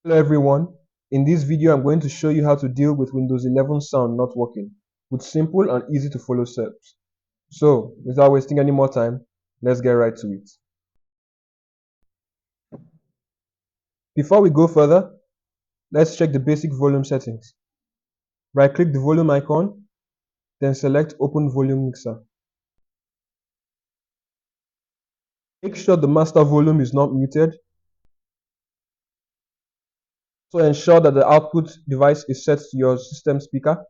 Hello everyone, in this video I'm going to show you how to deal with Windows 11 sound not working with simple and easy to follow steps. So without wasting any more time, let's get right to it. Before we go further, let's check the basic volume settings. Right click the volume icon, then select Open Volume Mixer. Make sure the master volume is not muted. So ensure that the output device is set to your system speaker.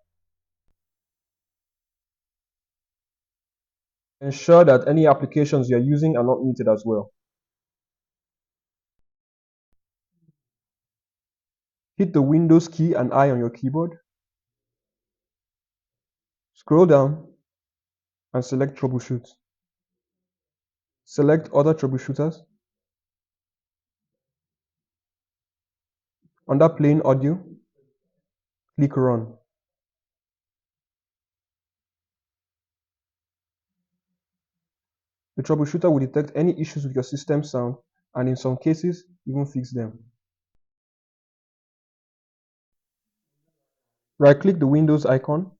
Ensure that any applications you are using are not muted as well. Hit the Windows key and I on your keyboard. Scroll down and select Troubleshoot. Select Other Troubleshooters. Under Plain Audio, click Run. The troubleshooter will detect any issues with your system sound and in some cases, even fix them. Right-click the Windows icon,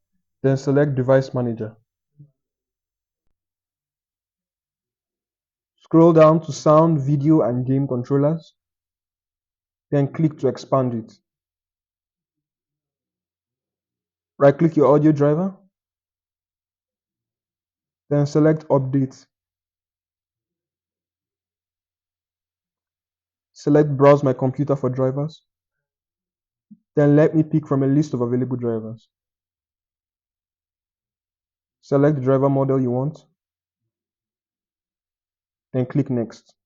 then select Device Manager. Scroll down to Sound, Video and Game Controllers, then click to expand it. Right-click your audio driver, then select Update. Select Browse My Computer for drivers, then let me pick from a list of available drivers. Select the driver model you want, then click Next.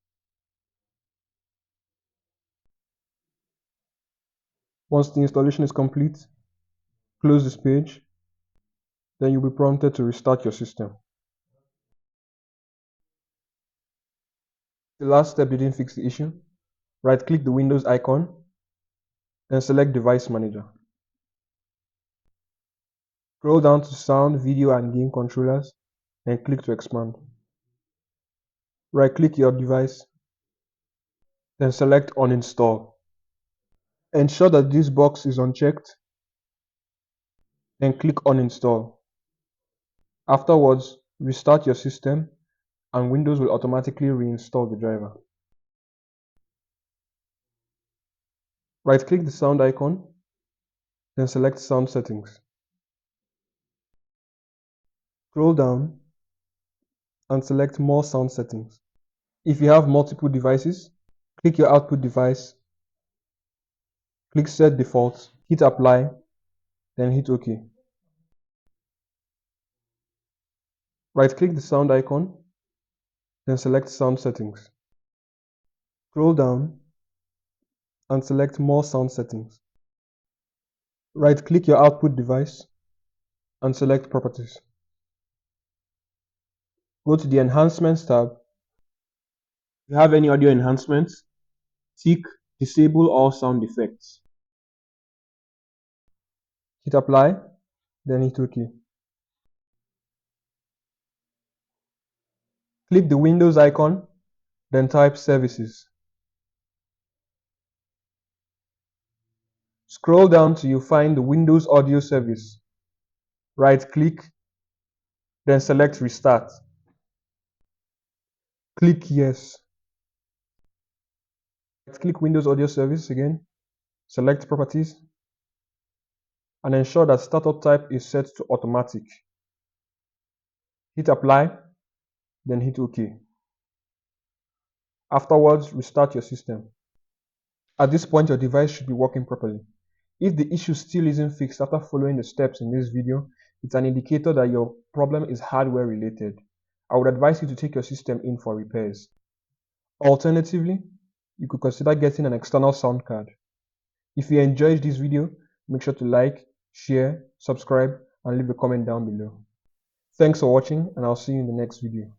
Once the installation is complete, close this page, then you'll be prompted to restart your system. The last step didn't fix the issue. Right-click the Windows icon, then select Device Manager. Scroll down to Sound, Video and Game Controllers, and click to expand. Right-click your device, then select Uninstall. Ensure that this box is unchecked, then click Uninstall. Afterwards, restart your system, and Windows will automatically reinstall the driver. Right-click the sound icon, then select Sound Settings. Scroll down and select More Sound Settings. If you have multiple devices, click your output device, click Set Default, hit Apply, then hit OK. Right-click the sound icon, then select Sound Settings. Scroll down and select More Sound Settings. Right-click your output device and select Properties. Go to the Enhancements tab. If you have any audio enhancements, tick Disable all sound effects. Hit Apply, then hit OK. Click the Windows icon, then type Services. Scroll down till you find the Windows Audio Service. Right-click, then select Restart. Click Yes. Right-click Windows Audio Service again, select Properties, and ensure that Startup Type is set to Automatic. Hit Apply, then hit OK. Afterwards, restart your system. At this point, your device should be working properly. If the issue still isn't fixed after following the steps in this video, it's an indicator that your problem is hardware related. I would advise you to take your system in for repairs. Alternatively, you could consider getting an external sound card. If you enjoyed this video, make sure to like, share, subscribe, and leave a comment down below. Thanks for watching, and I'll see you in the next video.